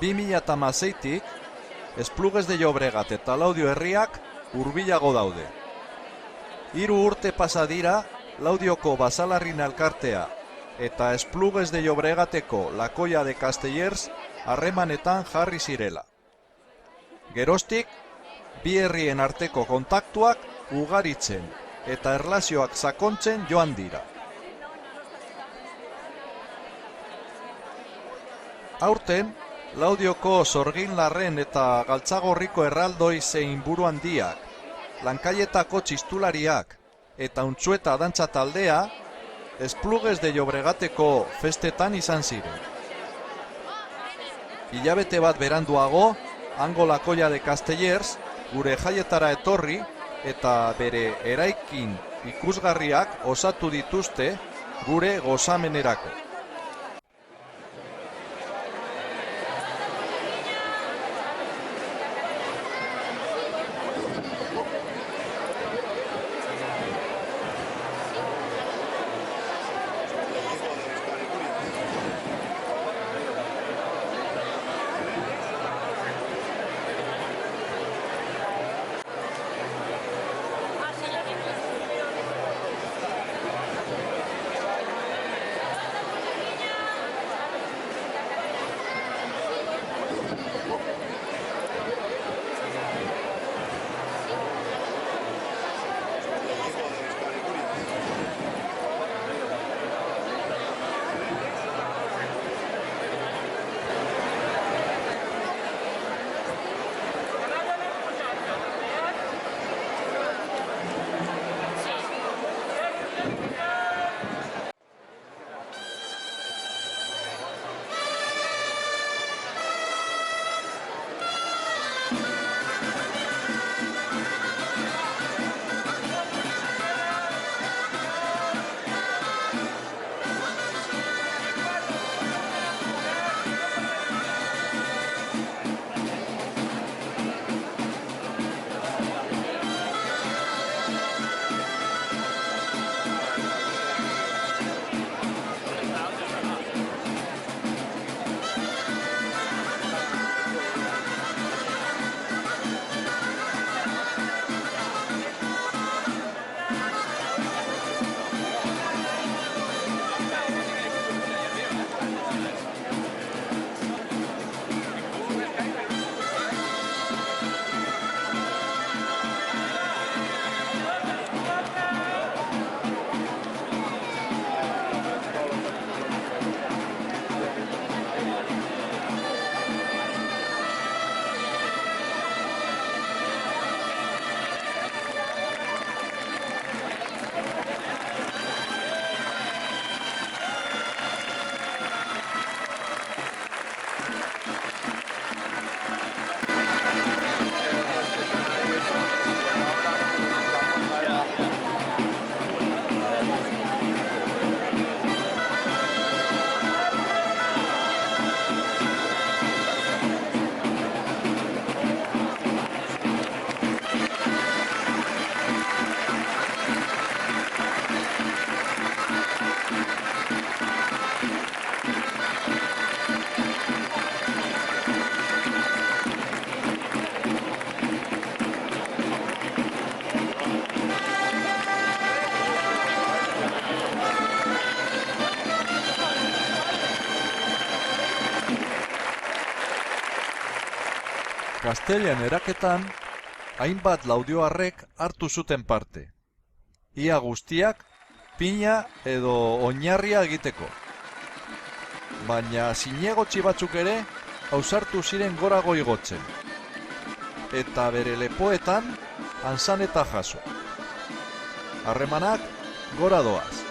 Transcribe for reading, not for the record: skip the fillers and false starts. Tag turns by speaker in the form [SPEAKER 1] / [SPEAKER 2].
[SPEAKER 1] 2016tik Esplugues de Llobregat eta Laudio herriak hurbilago daude. 3 urte pasa dira Laudioko Basalarrin elkartea eta Esplugues de Llobregateko Lakoia de Castellers harremanetan jarri zirela. Geroztik, bi herrien arteko kontaktuak ugaritzen eta erlazioak sakontzen joan dira. Aurten, Laudioko Sorginlarren eta Galtzagorriko erraldoi zein buru handiak, Lankaietako txistulariak eta Untxueta dantza taldea Esplugues de Llobregateko festetan izan ziren. Hilabete bat beranduago, hango Lakoia de Castellers gure jaietara etorri eta bere eraikin ikusgarriak osatu dituzte gure gozamenerako. Gaztelian eraketan, hainbat laudioarrek hartu zuten parte. Ia guztiak, pina edo oinarria egiteko. Baina zinegotzi batzuk ere, ausartu ziren gorago igotzen. Eta bere lepoetan, hanzan eta jaso. Harremanak gora doaz.